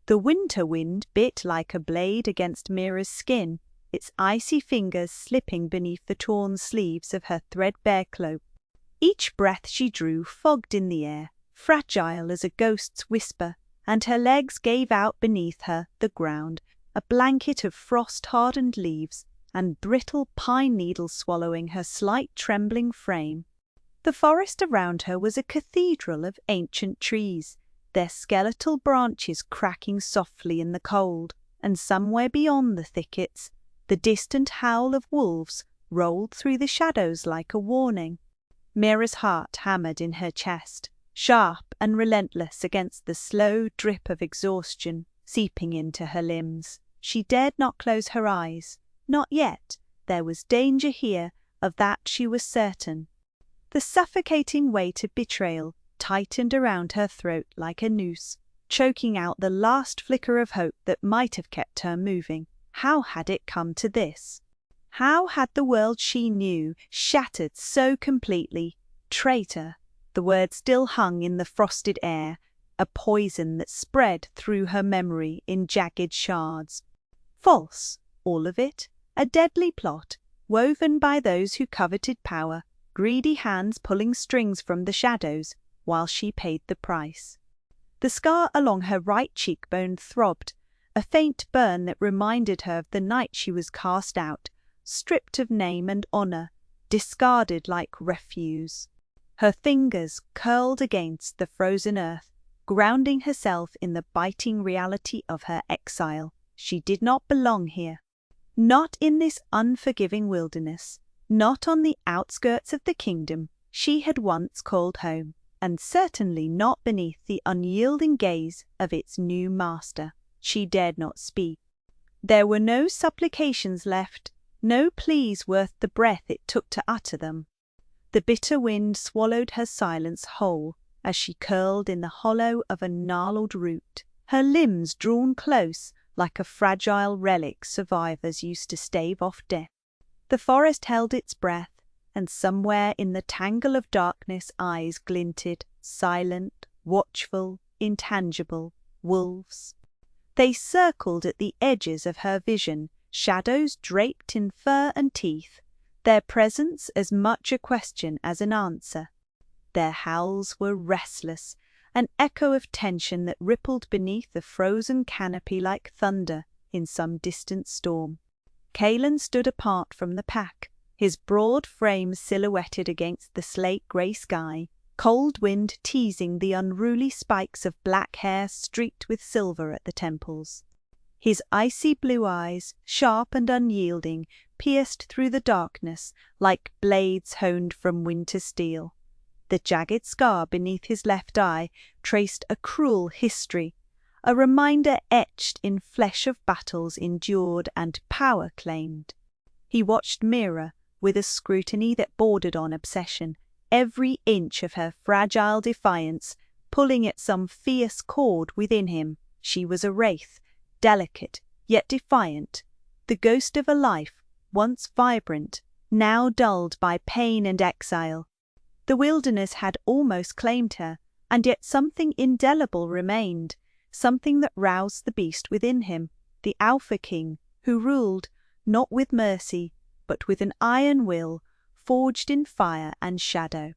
The winter wind bit like a blade against Mira's skin, its icy fingers slipping beneath the torn sleeves of her threadbare cloak. Each breath she drew fogged in the air, fragile as a ghost's whisper, and her legs gave out beneath her the ground, a blanket of frost-hardened leaves and brittle pine needles swallowing her slight trembling frame. The forest around her was a cathedral of ancient trees, their skeletal branches cracking softly in the cold, and somewhere beyond the thickets, the distant howl of wolves rolled through the shadows like a warning. Mira's heart hammered in her chest, sharp and relentless against the slow drip of exhaustion seeping into her limbs. She dared not close her eyes. Not yet. There was danger here, of that she was certain. The suffocating weight of betrayal tightened around her throat like a noose, choking out the last flicker of hope that might have kept her moving. How had it come to this? How had the world she knew shattered so completely? Traitor! The word still hung in the frosted air, a poison that spread through her memory in jagged shards. False, all of it, a deadly plot, woven by those who coveted power, greedy hands pulling strings from the shadows, while she paid the price. The scar along her right cheekbone throbbed, a faint burn that reminded her of the night she was cast out, stripped of name and honor, discarded like refuse. Her fingers curled against the frozen earth, grounding herself in the biting reality of her exile. She did not belong here. Not in this unforgiving wilderness, not on the outskirts of the kingdom she had once called home, and certainly not beneath the unyielding gaze of its new master. She dared not speak. There were no supplications left, no pleas worth the breath it took to utter them. The bitter wind swallowed her silence whole as she curled in the hollow of a gnarled root, her limbs drawn close like a fragile relic survivors used to stave off death. The forest held its breath, and somewhere in the tangle of darkness eyes glinted, silent, watchful, intangible, wolves. They circled at the edges of her vision, shadows draped in fur and teeth, their presence as much a question as an answer. Their howls were restless, an echo of tension that rippled beneath the frozen canopy like thunder in some distant storm. Kalen stood apart from the pack, his broad frame silhouetted against the slate-grey sky, cold wind teasing the unruly spikes of black hair streaked with silver at the temples. His icy blue eyes, sharp and unyielding, pierced through the darkness like blades honed from winter steel. The jagged scar beneath his left eye traced a cruel history, a reminder etched in flesh of battles endured and power claimed. He watched Mira with a scrutiny that bordered on obsession, every inch of her fragile defiance pulling at some fierce chord within him. She was a wraith, delicate yet defiant, the ghost of a life once vibrant, now dulled by pain and exile. The wilderness had almost claimed her, and yet something indelible remained, something that roused the beast within him, the Alpha King, who ruled, not with mercy, but with an iron will, forged in fire and shadow.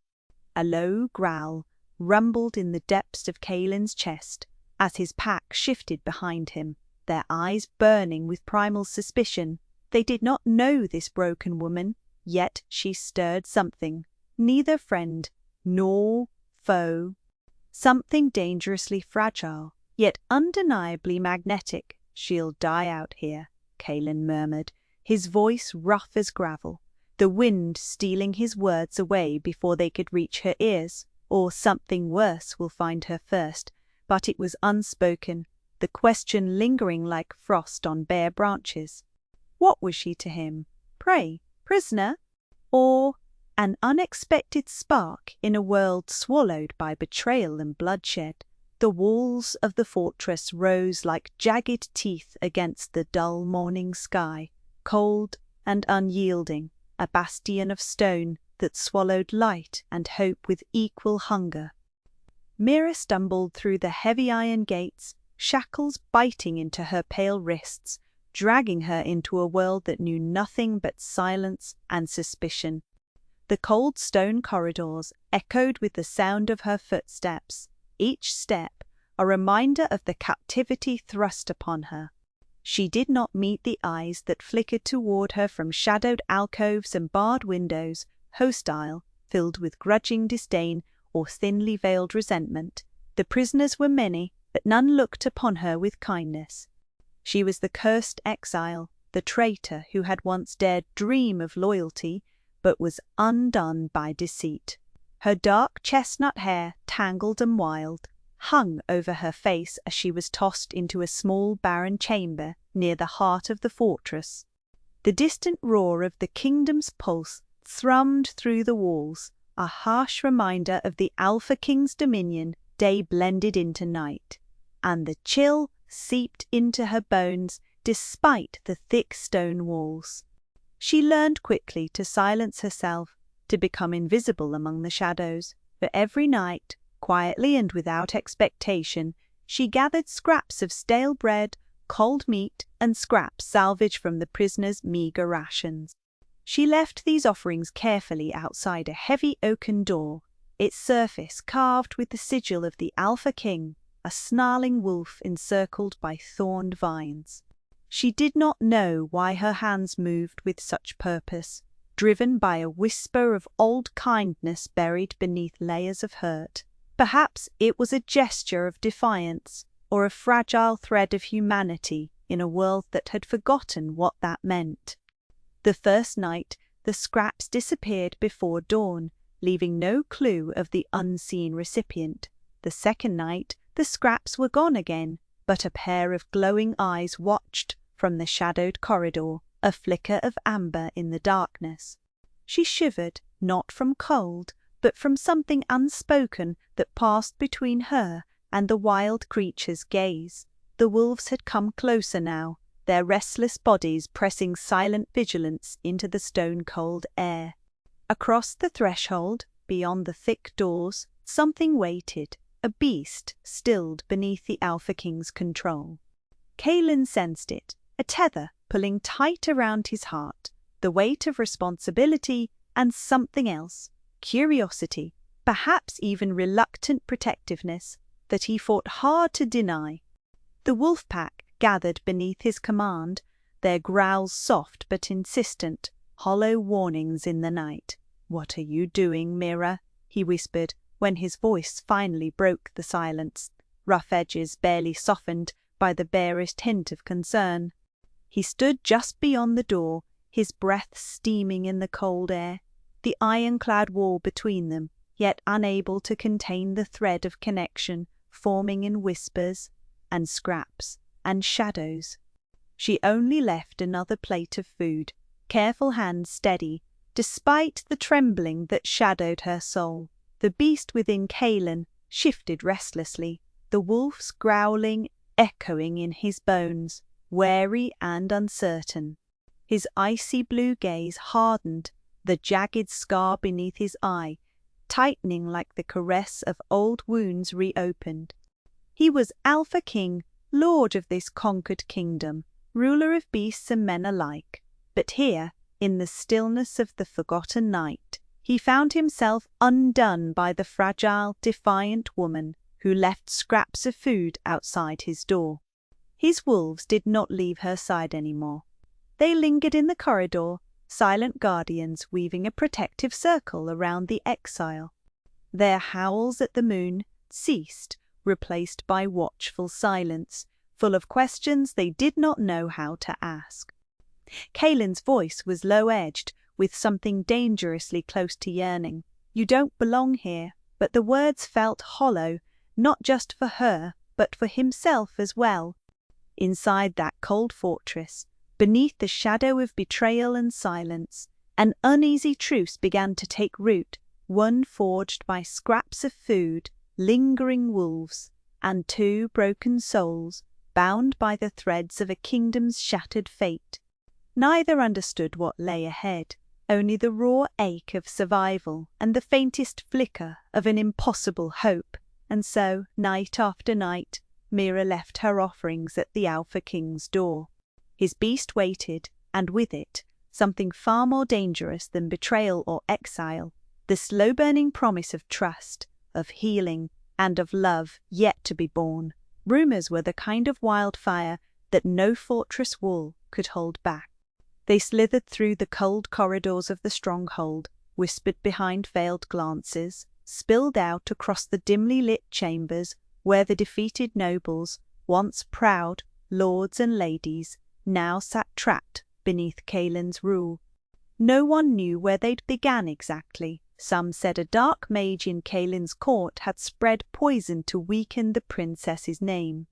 A low growl rumbled in the depths of Kalen's chest as his pack shifted behind him, their eyes burning with primal suspicion. They did not know this broken woman, yet she stirred something, neither friend nor foe, something dangerously fragile, yet undeniably magnetic. "She'll die out here," Kalen murmured, his voice rough as gravel, the wind stealing his words away before they could reach her ears. "Or something worse will find her first," but it was unspoken, the question lingering like frost on bare branches. What was she to him? Prey? Prisoner? Or an unexpected spark in a world swallowed by betrayal and bloodshed? The walls of the fortress rose like jagged teeth against the dull morning sky, cold and unyielding, a bastion of stone that swallowed light and hope with equal hunger. Mira stumbled through the heavy iron gates, shackles biting into her pale wrists, dragging her into a world that knew nothing but silence and suspicion. The cold stone corridors echoed with the sound of her footsteps, each step a reminder of the captivity thrust upon her. She did not meet the eyes that flickered toward her from shadowed alcoves and barred windows, hostile, filled with grudging disdain or thinly veiled resentment. The prisoners were many, but none looked upon her with kindness. She was the cursed exile, the traitor who had once dared dream of loyalty, but was undone by deceit. Her dark chestnut hair, tangled and wild, hung over her face as she was tossed into a small barren chamber near the heart of the fortress. The distant roar of the kingdom's pulse thrummed through the walls, a harsh reminder of the Alpha King's dominion. Day blended into night, and the chill seeped into her bones despite the thick stone walls. She learned quickly to silence herself, to become invisible among the shadows, for every night, quietly and without expectation, she gathered scraps of stale bread, cold meat, and scraps salvaged from the prisoners' meager rations. She left these offerings carefully outside a heavy oaken door, its surface carved with the sigil of the Alpha King, a snarling wolf encircled by thorned vines. She did not know why her hands moved with such purpose, driven by a whisper of old kindness buried beneath layers of hurt. Perhaps it was a gesture of defiance, or a fragile thread of humanity in a world that had forgotten what that meant. The first night, the scraps disappeared before dawn, leaving no clue of the unseen recipient. The second night, the scraps were gone again, but a pair of glowing eyes watched from the shadowed corridor, a flicker of amber in the darkness. She shivered, not from cold, but from something unspoken that passed between her and the wild creature's gaze. The wolves had come closer now, their restless bodies pressing silent vigilance into the stone-cold air. Across the threshold, beyond the thick doors, something waited, a beast stilled beneath the Alpha King's control. Kaelin sensed it, a tether pulling tight around his heart, the weight of responsibility and something else, curiosity, perhaps even reluctant protectiveness, that he fought hard to deny. The wolf pack gathered beneath his command, their growls soft but insistent, hollow warnings in the night. "What are you doing, Mira?" he whispered, when his voice finally broke the silence, rough edges barely softened by the barest hint of concern. He stood just beyond the door, his breath steaming in the cold air, the ironclad wall between them, yet unable to contain the thread of connection forming in whispers and scraps and shadows. She only left another plate of food, careful hands steady, despite the trembling that shadowed her soul. The beast within Kaelin shifted restlessly, the wolf's growling echoing in his bones, wary and uncertain. His icy blue gaze hardened, the jagged scar beneath his eye tightening like the caress of old wounds reopened. He was Alpha King, lord of this conquered kingdom, ruler of beasts and men alike. But here, in the stillness of the forgotten night, he found himself undone by the fragile, defiant woman who left scraps of food outside his door. His wolves did not leave her side anymore. They lingered in the corridor, silent guardians weaving a protective circle around the exile. Their howls at the moon ceased, replaced by watchful silence, full of questions they did not know how to ask. Kaelin's voice was low-edged, with something dangerously close to yearning. "You don't belong here," but the words felt hollow, not just for her, but for himself as well. Inside that cold fortress, beneath the shadow of betrayal and silence, an uneasy truce began to take root, one forged by scraps of food, lingering wolves, and two broken souls, bound by the threads of a kingdom's shattered fate. Neither understood what lay ahead, only the raw ache of survival and the faintest flicker of an impossible hope. And so, night after night, Mira left her offerings at the Alpha King's door. His beast waited, and with it, something far more dangerous than betrayal or exile, the slow-burning promise of trust, of healing, and of love yet to be born. Rumors were the kind of wildfire that no fortress wall could hold back. They slithered through the cold corridors of the stronghold, whispered behind veiled glances, spilled out across the dimly lit chambers where the defeated nobles, once proud lords and ladies, now sat trapped beneath Kaelin's rule. No one knew where they'd began exactly. Some said a dark mage in Kaelin's court had spread poison to weaken the princess's name.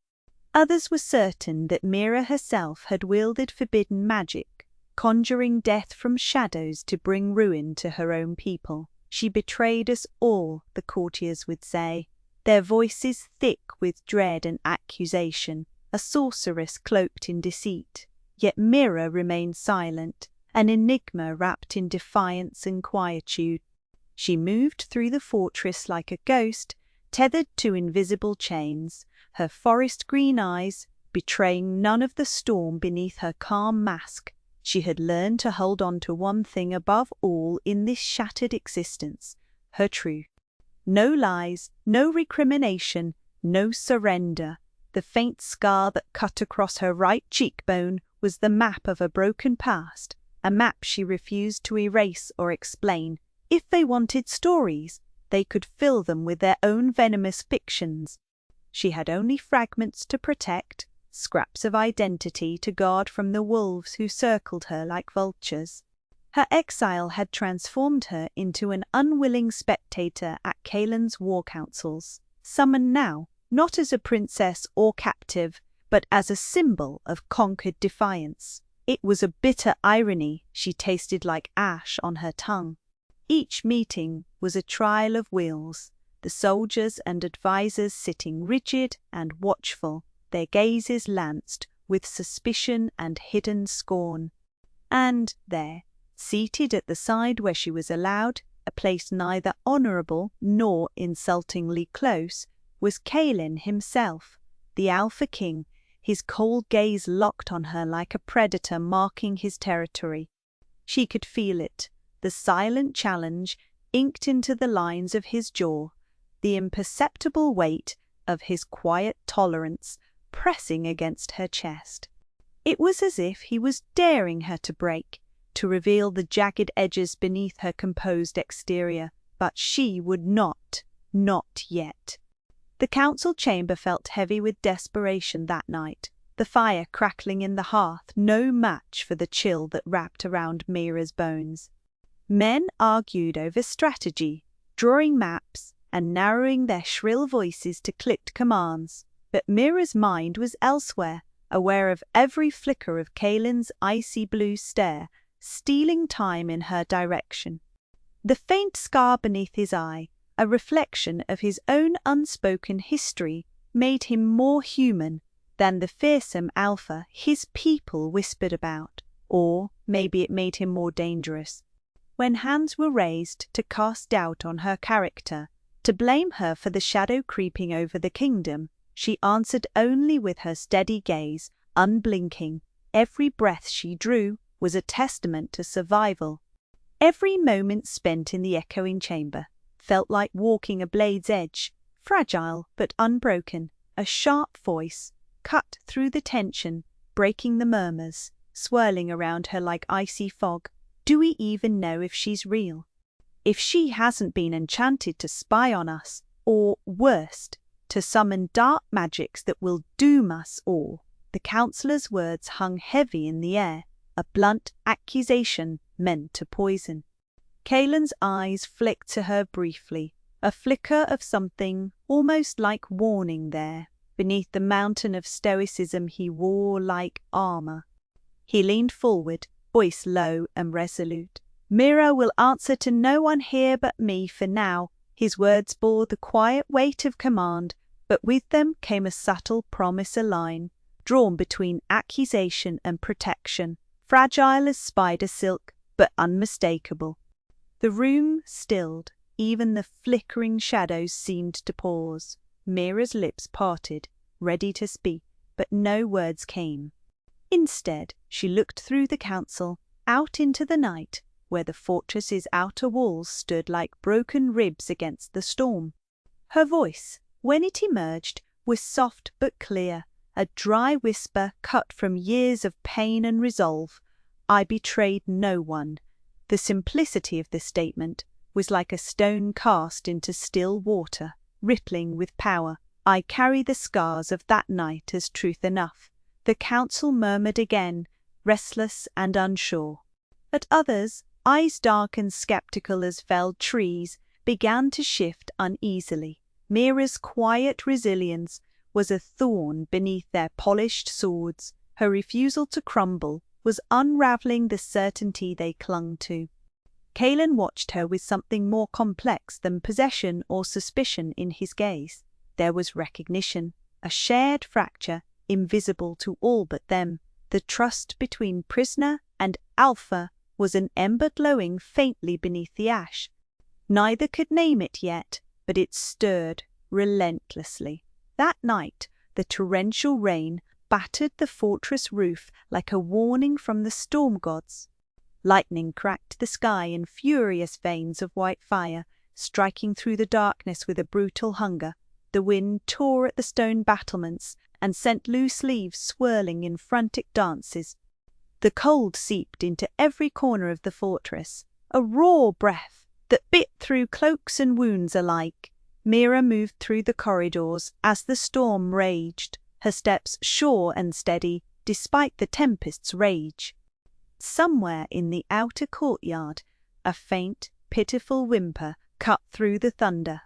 Others were certain that Mira herself had wielded forbidden magic, conjuring death from shadows to bring ruin to her own people. She betrayed us all, the courtiers would say, their voices thick with dread and accusation, a sorceress cloaked in deceit. Yet Mira remained silent, an enigma wrapped in defiance and quietude. She moved through the fortress like a ghost, tethered to invisible chains, her forest-green eyes betraying none of the storm beneath her calm mask. She had learned to hold on to one thing above all in this shattered existence, her truth. No lies, no recrimination, no surrender. The faint scar that cut across her right cheekbone was the map of a broken past, a map she refused to erase or explain. If they wanted stories, they could fill them with their own venomous fictions. She had only fragments to protect, scraps of identity to guard from the wolves who circled her like vultures. Her exile had transformed her into an unwilling spectator at Kaelin's war councils, summoned now, not as a princess or captive, but as a symbol of conquered defiance. It was a bitter irony she tasted like ash on her tongue. Each meeting was a trial of wills, the soldiers and advisers sitting rigid and watchful, their gazes lanced with suspicion and hidden scorn. And there, seated at the side where she was allowed, a place neither honorable nor insultingly close, was Kaelin himself, the Alpha King, his cold gaze locked on her like a predator marking his territory. She could feel it, the silent challenge inked into the lines of his jaw, the imperceptible weight of his quiet tolerance pressing against her chest. It was as if he was daring her to break, to reveal the jagged edges beneath her composed exterior, but she would not yet. The council chamber felt heavy with desperation that night, the fire crackling in the hearth no match for the chill that wrapped around Mira's bones. Men argued over strategy, drawing maps and narrowing their shrill voices to clipped commands. But Mira's mind was elsewhere, aware of every flicker of Kaelin's icy blue stare, stealing time in her direction. The faint scar beneath his eye, a reflection of his own unspoken history, made him more human than the fearsome Alpha his people whispered about. Or maybe it made him more dangerous. When hands were raised to cast doubt on her character, to blame her for the shadow creeping over the kingdom, she answered only with her steady gaze, unblinking. Every breath she drew was a testament to survival. Every moment spent in the echoing chamber felt like walking a blade's edge, fragile but unbroken. A sharp voice cut through the tension, breaking the murmurs, swirling around her like icy fog. Do we even know if she's real? If she hasn't been enchanted to spy on us, or, worst, to summon dark magics that will doom us all? The counselor's words hung heavy in the air, a blunt accusation meant to poison. Kaelin's eyes flicked to her briefly, a flicker of something almost like warning there, beneath the mountain of stoicism he wore like armor. He leaned forward, voice low and resolute. Mira will answer to no one here but me for now. His words bore the quiet weight of command, but with them came a subtle promise, a line, drawn between accusation and protection, fragile as spider silk, but unmistakable. The room stilled, even the flickering shadows seemed to pause. Mira's lips parted, ready to speak, but no words came. Instead, she looked through the council, out into the night, where the fortress's outer walls stood like broken ribs against the storm. Her voice, when it emerged, was soft but clear, a dry whisper cut from years of pain and resolve. I betrayed no one. The simplicity of the statement was like a stone cast into still water, rippling with power. I carry the scars of that night as truth enough. The council murmured again, restless and unsure. At others, eyes dark and skeptical as felled trees, began to shift uneasily. Mira's quiet resilience was a thorn beneath their polished swords. Her refusal to crumble was unraveling the certainty they clung to. Kaelan watched her with something more complex than possession or suspicion in his gaze. There was recognition, a shared fracture, invisible to all but them. The trust between prisoner and Alpha was an ember glowing faintly beneath the ash. Neither could name it yet, but it stirred relentlessly. That night, the torrential rain battered the fortress roof like a warning from the storm gods. Lightning cracked the sky in furious veins of white fire, striking through the darkness with a brutal hunger. The wind tore at the stone battlements and sent loose leaves swirling in frantic dances. The cold seeped into every corner of the fortress, a raw breath that bit through cloaks and wounds alike. Mira moved through the corridors as the storm raged, her steps sure and steady despite the tempest's rage. Somewhere in the outer courtyard, a faint, pitiful whimper cut through the thunder,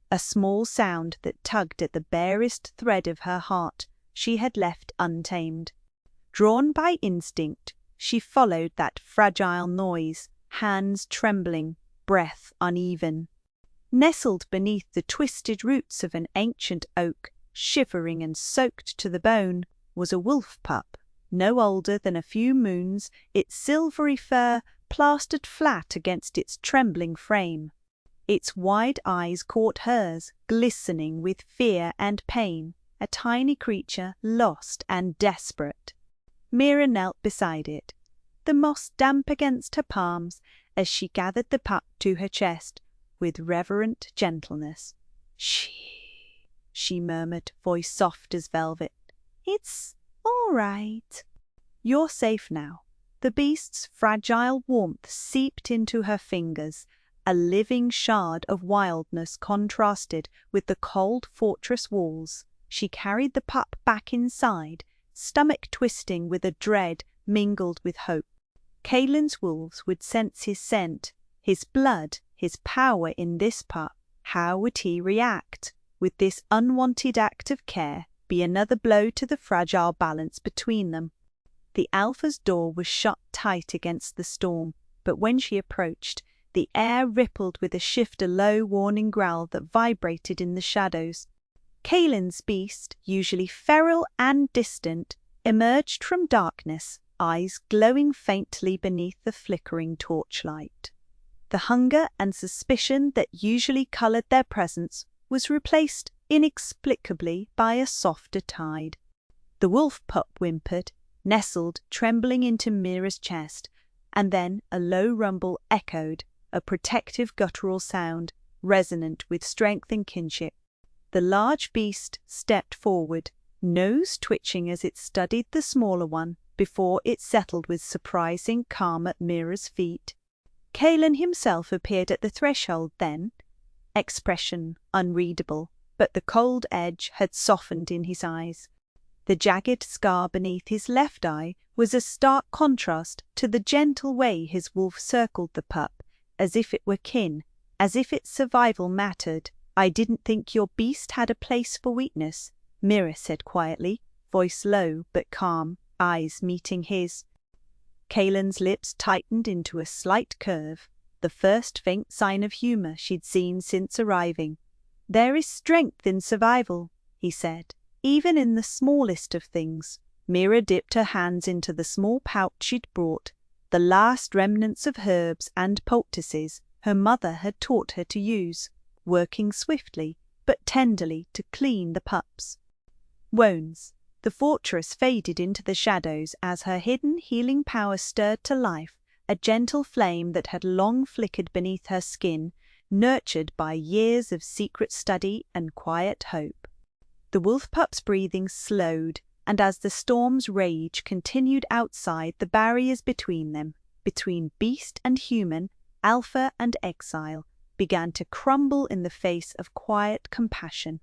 a small sound that tugged at the barest thread of her heart she had left untamed. Drawn by instinct, she followed that fragile noise, hands trembling, breath uneven. Nestled beneath the twisted roots of an ancient oak, shivering and soaked to the bone, was a wolf pup, no older than a few moons, its silvery fur plastered flat against its trembling frame. Its wide eyes caught hers, glistening with fear and pain, a tiny creature lost and desperate. Mira knelt beside it, the moss damp against her palms, as she gathered the pup to her chest with reverent gentleness. "Shh," she murmured, voice soft as velvet. "It's all right. You're safe now." The beast's fragile warmth seeped into her fingers, a living shard of wildness contrasted with the cold fortress walls. She carried the pup back inside, stomach twisting with a dread mingled with hope. Kaelan's wolves would sense his scent, his blood, his power in this pup. How would he react? Would this unwanted act of care be another blow to the fragile balance between them? The Alpha's door was shut tight against the storm, but when she approached, the air rippled with a low warning growl that vibrated in the shadows. Kaelan's beast, usually feral and distant, emerged from darkness, eyes glowing faintly beneath the flickering torchlight. The hunger and suspicion that usually colored their presence was replaced inexplicably by a softer tide. The wolf pup whimpered, nestled trembling into Mira's chest, and then a low rumble echoed, a protective guttural sound, resonant with strength and kinship. The large beast stepped forward, nose twitching as it studied the smaller one, before it settled with surprising calm at Mira's feet. Kaelan himself appeared at the threshold then, expression unreadable, but the cold edge had softened in his eyes. The jagged scar beneath his left eye was a stark contrast to the gentle way his wolf circled the pup, as if it were kin, as if its survival mattered. "I didn't think your beast had a place for weakness," Mira said quietly, voice low but calm, eyes meeting his. Kaelan's lips tightened into a slight curve, the first faint sign of humor she'd seen since arriving. "There is strength in survival," he said, "even in the smallest of things." Mira dipped her hands into the small pouch she'd brought, the last remnants of herbs and poultices her mother had taught her to use, working swiftly but tenderly to clean the pups. Wounds. The fortress faded into the shadows as her hidden healing power stirred to life, a gentle flame that had long flickered beneath her skin, nurtured by years of secret study and quiet hope. The wolf pup's breathing slowed, and as the storm's rage continued outside the barriers between them, between beast and human, alpha and exile, began to crumble in the face of quiet compassion.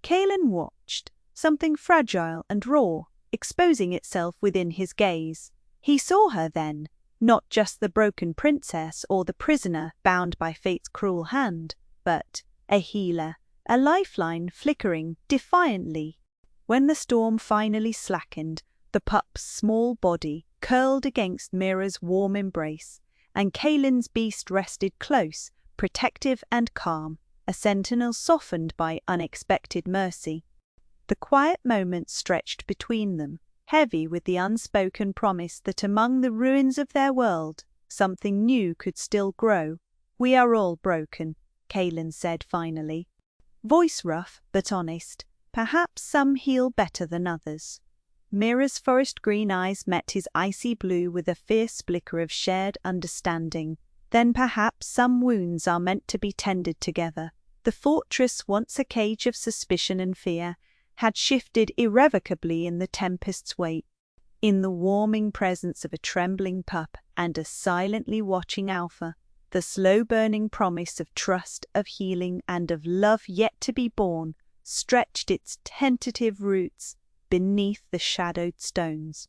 Kaelin watched, something fragile and raw, exposing itself within his gaze. He saw her then, not just the broken princess or the prisoner bound by fate's cruel hand, but a healer, a lifeline flickering defiantly. When the storm finally slackened, the pup's small body curled against Mira's warm embrace, and Kaelin's beast rested close, protective and calm, a sentinel softened by unexpected mercy. The quiet moment stretched between them, heavy with the unspoken promise that among the ruins of their world, something new could still grow. "We are all broken," Kaelin said finally. Voice rough but honest. "Perhaps some heal better than others." Mira's forest green eyes met his icy blue with a fierce flicker of shared understanding. "Then perhaps some wounds are meant to be tended together." The fortress, once a cage of suspicion and fear, had shifted irrevocably in the tempest's wake. In the warming presence of a trembling pup and a silently watching alpha, the slow-burning promise of trust, of healing, and of love yet to be born stretched its tentative roots beneath the shadowed stones.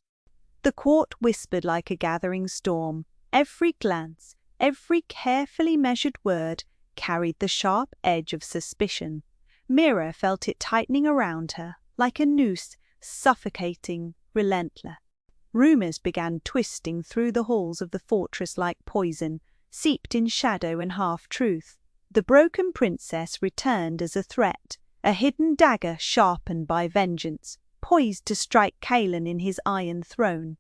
The court whispered like a gathering storm. Every glance, every carefully measured word carried the sharp edge of suspicion. Mira felt it tightening around her, like a noose, suffocating, relentless. Rumors began twisting through the halls of the fortress like poison, seeped in shadow and half-truth. The broken princess returned as a threat, a hidden dagger sharpened by vengeance, poised to strike Kaelin in his iron throne.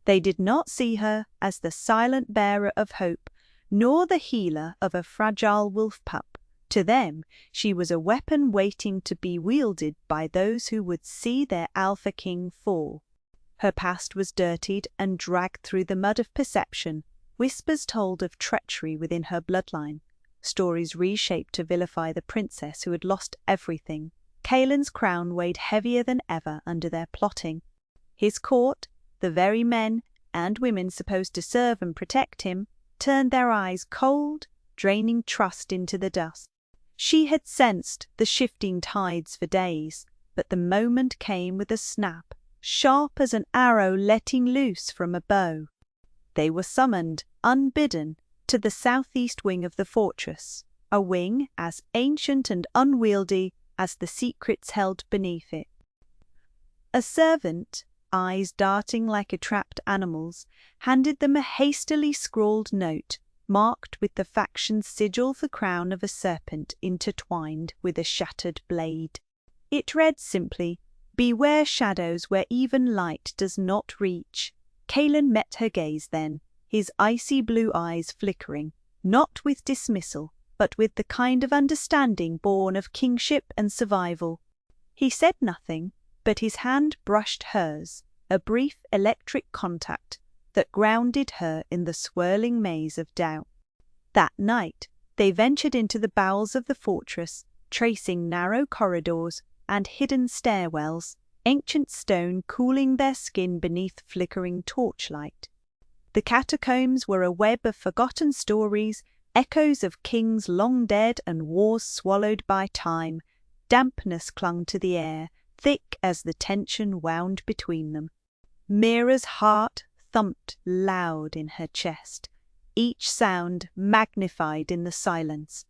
They did not see her as the silent bearer of hope, nor the healer of a fragile wolf pup. To them, she was a weapon waiting to be wielded by those who would see their alpha king fall. Her past was dirtied and dragged through the mud of perception. Whispers told of treachery within her bloodline. Stories reshaped to vilify the princess who had lost everything. Kaelin's crown weighed heavier than ever under their plotting. His court, the very men and women supposed to serve and protect him, turned their eyes cold, draining trust into the dust. She had sensed the shifting tides for days, but the moment came with a snap, sharp as an arrow letting loose from a bow. They were summoned, unbidden, to the southeast wing of the fortress, a wing as ancient and unwieldy as the secrets held beneath it. A servant, eyes darting like a trapped animal's, handed them a hastily scrawled note, marked with the faction's sigil, the crown of a serpent intertwined with a shattered blade. It read simply, "Beware shadows where even light does not reach." Kaelin met her gaze then, his icy blue eyes flickering, not with dismissal, but with the kind of understanding born of kingship and survival. He said nothing, but his hand brushed hers, a brief electric contact that grounded her in the swirling maze of doubt. That night, they ventured into the bowels of the fortress, tracing narrow corridors and hidden stairwells, ancient stone cooling their skin beneath flickering torchlight. The catacombs were a web of forgotten stories, echoes of kings long dead and wars swallowed by time. Dampness clung to the air, thick as the tension wound between them. Mira's heart thumped loud in her chest, each sound magnified in the silence.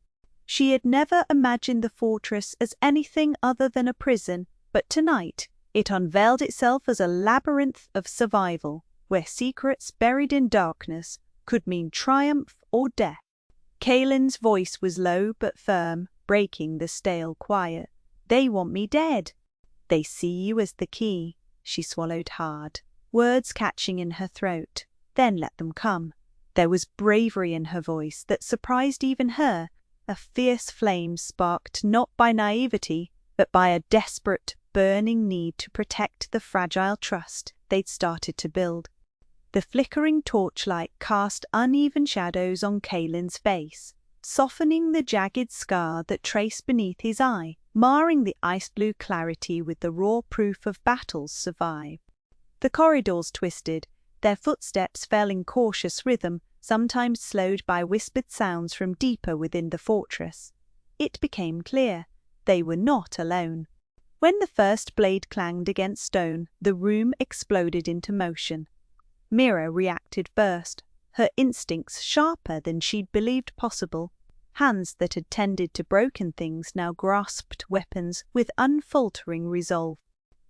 She had never imagined the fortress as anything other than a prison, but tonight it unveiled itself as a labyrinth of survival, where secrets buried in darkness could mean triumph or death. Kaelin's voice was low but firm, breaking the stale quiet. "They want me dead." "They see you as the key." She swallowed hard, words catching in her throat. "Then let them come." There was bravery in her voice that surprised even her, a fierce flame sparked not by naivety, but by a desperate, burning need to protect the fragile trust they'd started to build. The flickering torchlight cast uneven shadows on Kaelin's face, softening the jagged scar that traced beneath his eye, marring the ice-blue clarity with the raw proof of battles survived. The corridors twisted, their footsteps fell in cautious rhythm, sometimes slowed by whispered sounds from deeper within the fortress. It became clear they were not alone. When the first blade clanged against stone, the room exploded into motion. Mira reacted first, her instincts sharper than she'd believed possible. Hands that had tended to broken things now grasped weapons with unfaltering resolve.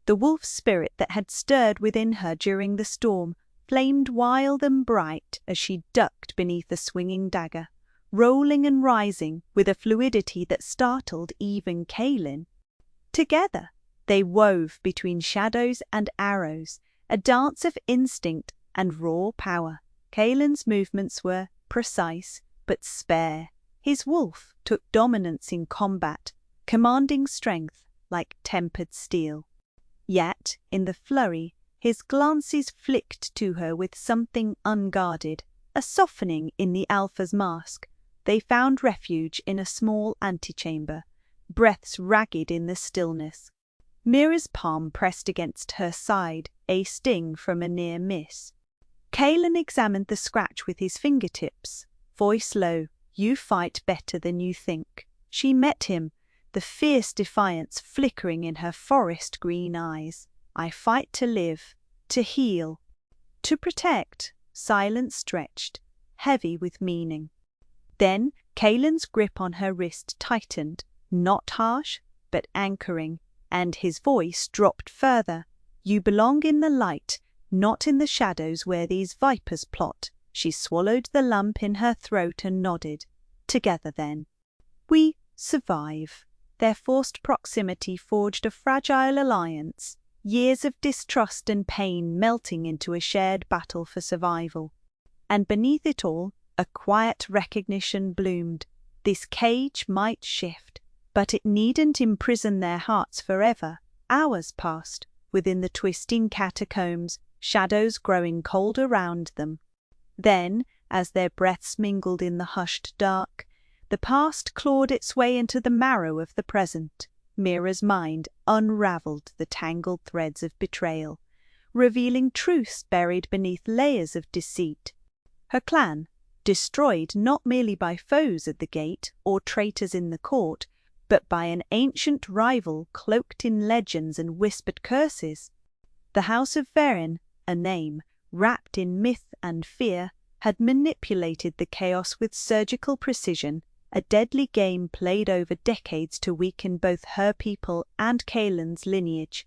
The wolf spirit that had stirred within her during the storm flamed wild and bright as she ducked beneath a swinging dagger, rolling and rising with a fluidity that startled even Kaelin. Together, they wove between shadows and arrows, a dance of instinct and raw power. Kaelin's movements were precise but spare. His wolf took dominance in combat, commanding strength like tempered steel. Yet, in the flurry, his glances flicked to her with something unguarded, a softening in the alpha's mask. They found refuge in a small antechamber, breaths ragged in the stillness. Mira's palm pressed against her side, a sting from a near miss. Kaelin examined the scratch with his fingertips, voice low. "You fight better than you think." She met him, the fierce defiance flickering in her forest green eyes. "I fight to live, to heal, to protect." Silence stretched, heavy with meaning. Then Kaelin's grip on her wrist tightened, not harsh, but anchoring, and his voice dropped further. "You belong in the light, not in the shadows where these vipers plot." She swallowed the lump in her throat and nodded. "Together, then. We survive." Their forced proximity forged a fragile alliance, years of distrust and pain melting into a shared battle for survival. And beneath it all, a quiet recognition bloomed. This cage might shift, but it needn't imprison their hearts forever. Hours passed, within the twisting catacombs, shadows growing cold around them. Then, as their breaths mingled in the hushed dark, the past clawed its way into the marrow of the present. Mira's mind unraveled the tangled threads of betrayal, revealing truths buried beneath layers of deceit. Her clan, destroyed not merely by foes at the gate or traitors in the court, but by an ancient rival cloaked in legends and whispered curses. The House of Verin, a name wrapped in myth and fear, had manipulated the chaos with surgical precision, a deadly game played over decades to weaken both her people and Kaelin's lineage.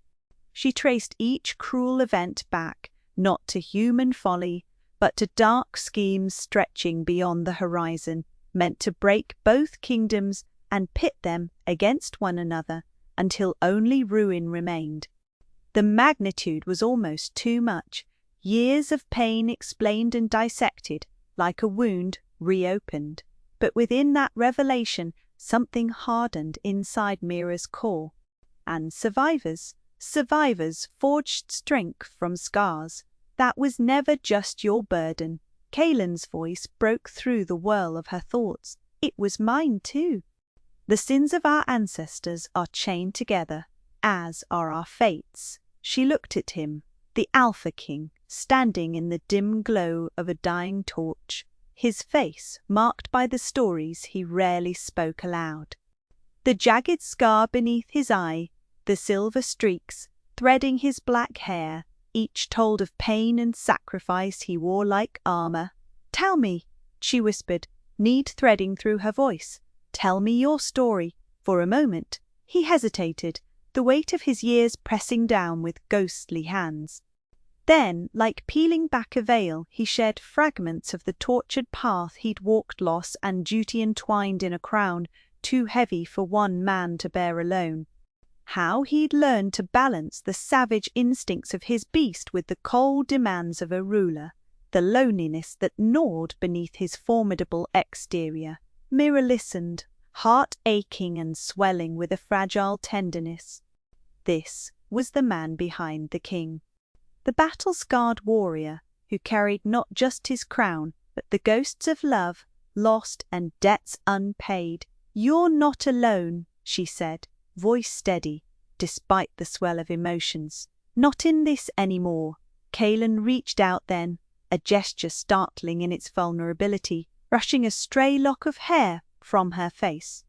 She traced each cruel event back, not to human folly, but to dark schemes stretching beyond the horizon, meant to break both kingdoms and pit them against one another until only ruin remained. The magnitude was almost too much. Years of pain explained and dissected, like a wound reopened. But within that revelation, something hardened inside Mira's core. And survivors forged strength from scars. That was never just your burden. Kaelin's voice broke through the whirl of her thoughts. It was mine too. The sins of our ancestors are chained together, as are our fates. She looked at him, the Alpha King, standing in the dim glow of a dying torch, his face marked by the stories he rarely spoke aloud. The jagged scar beneath his eye, the silver streaks threading his black hair, each told of pain and sacrifice he wore like armor. "Tell me," she whispered, need threading through her voice. "Tell me your story." For a moment, he hesitated, the weight of his years pressing down with ghostly hands. Then, like peeling back a veil, he shared fragments of the tortured path he'd walked, loss and duty entwined in a crown too heavy for one man to bear alone. How he'd learned to balance the savage instincts of his beast with the cold demands of a ruler, the loneliness that gnawed beneath his formidable exterior. Mira listened, heart aching and swelling with a fragile tenderness. This was the man behind the king. The battle-scarred warrior who carried not just his crown, but the ghosts of love, lost and debts unpaid. "You're not alone," she said, voice steady, despite the swell of emotions. "Not in this anymore." Kaelin reached out then, a gesture startling in its vulnerability, brushing a stray lock of hair from her face.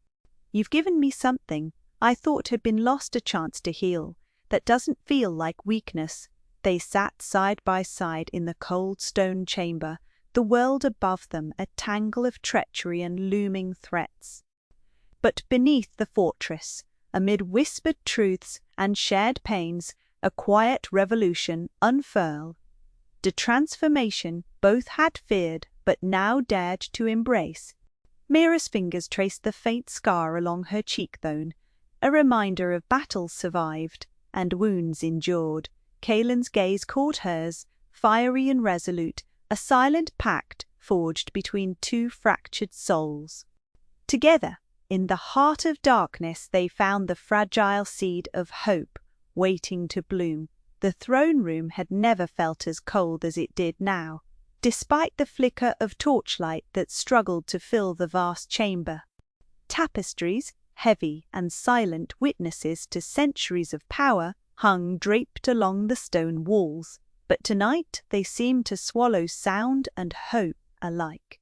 "You've given me something I thought had been lost, a chance to heal, that doesn't feel like weakness." They sat side by side in the cold stone chamber, the world above them a tangle of treachery and looming threats. But beneath the fortress, amid whispered truths and shared pains, a quiet revolution unfurled. The transformation both had feared but now dared to embrace. Mira's fingers traced the faint scar along her cheekbone, a reminder of battles survived and wounds endured. Kaelin's gaze caught hers, fiery and resolute, a silent pact forged between two fractured souls. Together, in the heart of darkness, they found the fragile seed of hope waiting to bloom. The throne room had never felt as cold as it did now, despite the flicker of torchlight that struggled to fill the vast chamber. Tapestries, heavy and silent witnesses to centuries of power, hung draped along the stone walls, but tonight they seemed to swallow sound and hope alike.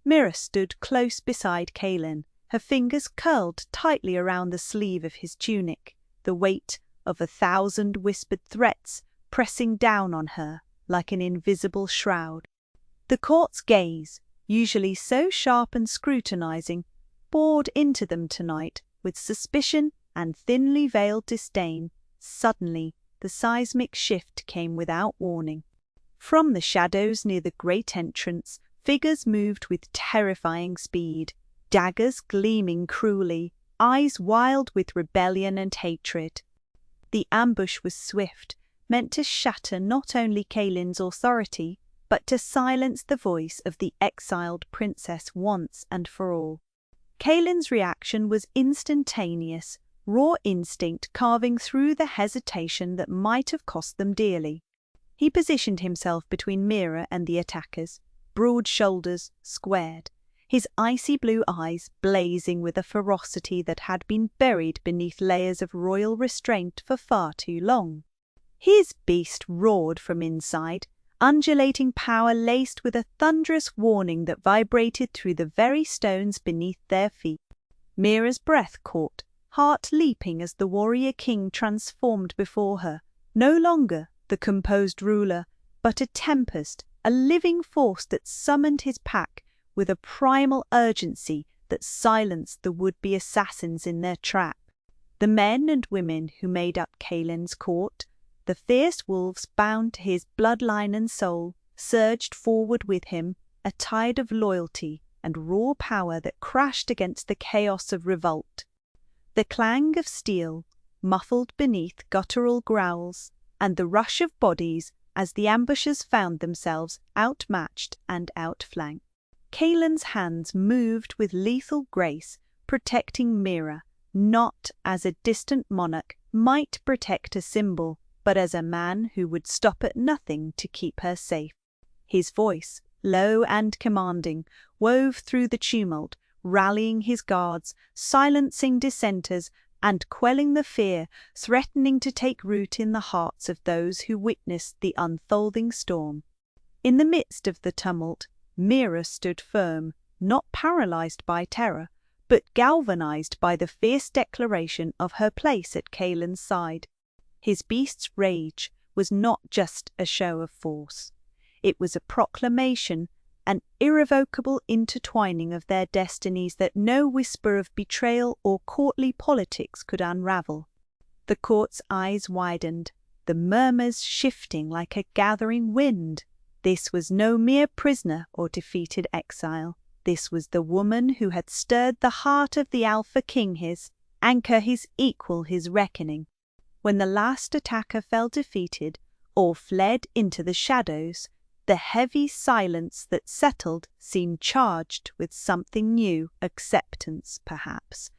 Mira stood close beside Kaelin, her fingers curled tightly around the sleeve of his tunic, the weight of 1,000 whispered threats pressing down on her like an invisible shroud. The court's gaze, usually so sharp and scrutinizing, bored into them tonight with suspicion and thinly veiled disdain. Suddenly, the seismic shift came without warning. From the shadows near the great entrance, figures moved with terrifying speed, daggers gleaming cruelly, eyes wild with rebellion and hatred. The ambush was swift, meant to shatter not only Kaelin's authority, but to silence the voice of the exiled princess once and for all. Kaelin's reaction was instantaneous, raw instinct carving through the hesitation that might have cost them dearly. He positioned himself between Mira and the attackers, broad shoulders squared, his icy blue eyes blazing with a ferocity that had been buried beneath layers of royal restraint for far too long. His beast roared from inside, undulating power laced with a thunderous warning that vibrated through the very stones beneath their feet. Mira's breath caught, heart leaping as the warrior king transformed before her, no longer the composed ruler, but a tempest, a living force that summoned his pack with a primal urgency that silenced the would-be assassins in their trap. The men and women who made up Kaelin's court, the fierce wolves bound to his bloodline and soul, surged forward with him, a tide of loyalty and raw power that crashed against the chaos of revolt. The clang of steel, muffled beneath guttural growls, and the rush of bodies as the ambushers found themselves outmatched and outflanked. Kaelin's hands moved with lethal grace, protecting Mira, not as a distant monarch might protect a symbol, but as a man who would stop at nothing to keep her safe. His voice, low and commanding, wove through the tumult, rallying his guards, silencing dissenters, and quelling the fear threatening to take root in the hearts of those who witnessed the unfolding storm. In the midst of the tumult, Mira stood firm, not paralyzed by terror, but galvanized by the fierce declaration of her place at Kaelin's side. His beast's rage was not just a show of force. It was a proclamation, an irrevocable intertwining of their destinies that no whisper of betrayal or courtly politics could unravel. The court's eyes widened, the murmurs shifting like a gathering wind. This was no mere prisoner or defeated exile. This was the woman who had stirred the heart of the Alpha King, his anchor, his equal, his reckoning. When the last attacker fell defeated or fled into the shadows, the heavy silence that settled seemed charged with something new, acceptance, perhaps,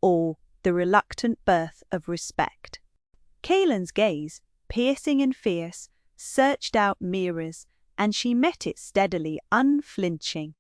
or the reluctant birth of respect. Kaylin's gaze, piercing and fierce, searched out Mira's, and she met it steadily, unflinching.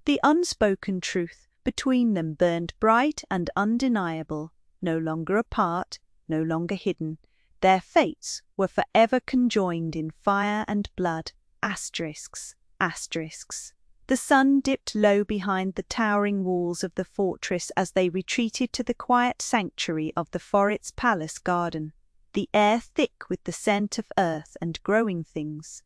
The unspoken truth between them burned bright and undeniable, no longer apart, no longer hidden. Their fates were forever conjoined in fire and blood. Asterisks, asterisks. The sun dipped low behind the towering walls of the fortress as they retreated to the quiet sanctuary of the forest's palace garden, the air thick with the scent of earth and growing things.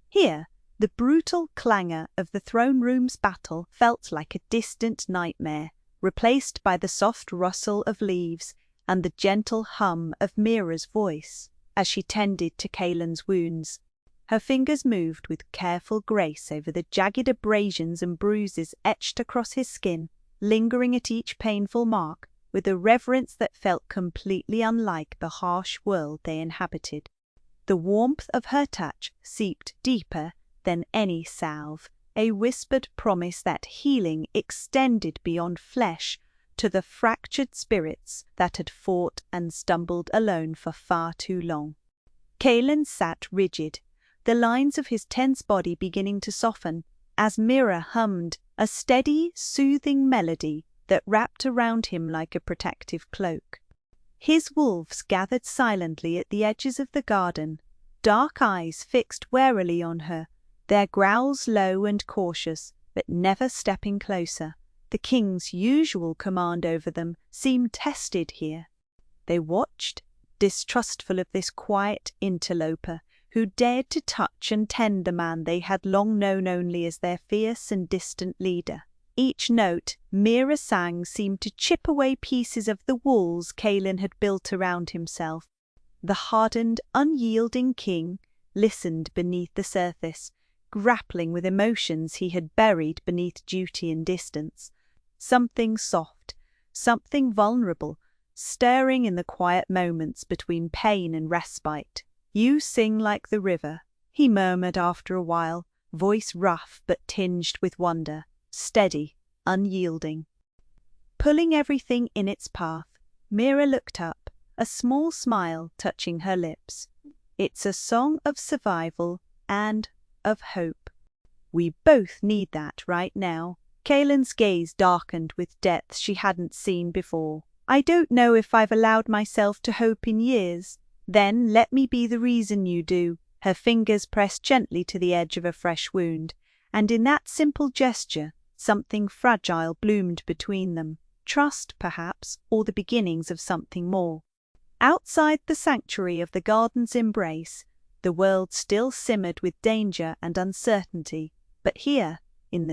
Here, the brutal clangor of the throne room's battle felt like a distant nightmare, replaced by the soft rustle of leaves and the gentle hum of Mira's voice as she tended to Kaylin's wounds. Her fingers moved with careful grace over the jagged abrasions and bruises etched across his skin, lingering at each painful mark with a reverence that felt completely unlike the harsh world they inhabited. The warmth of her touch seeped deeper than any salve, a whispered promise that healing extended beyond flesh to the fractured spirits that had fought and stumbled alone for far too long. Kaylin sat rigid, the lines of his tense body beginning to soften as Mira hummed a steady, soothing melody that wrapped around him like a protective cloak. His wolves gathered silently at the edges of the garden, dark eyes fixed warily on her, their growls low and cautious, but never stepping closer. The king's usual command over them seemed tested here. They watched, distrustful of this quiet interloper who dared to touch and tend the man they had long known only as their fierce and distant leader. Each note Mira sang seemed to chip away pieces of the walls Kaylin had built around himself. The hardened, unyielding king listened beneath the surface, grappling with emotions he had buried beneath duty and distance. Something soft, something vulnerable, stirring in the quiet moments between pain and respite. "You sing like the river," he murmured after a while, voice rough but tinged with wonder, steady, unyielding. Pulling everything in its path, Mira looked up, a small smile touching her lips. "It's a song of survival and of hope. We both need that right now." Kaylin's gaze darkened with depth she hadn't seen before. "I don't know if I've allowed myself to hope in years." "Then let me be the reason you do." Her fingers pressed gently to the edge of a fresh wound, and in that simple gesture something fragile bloomed between them. Trust, perhaps, or the beginnings of something more. Outside the sanctuary of the garden's embrace, the world still simmered with danger and uncertainty, but here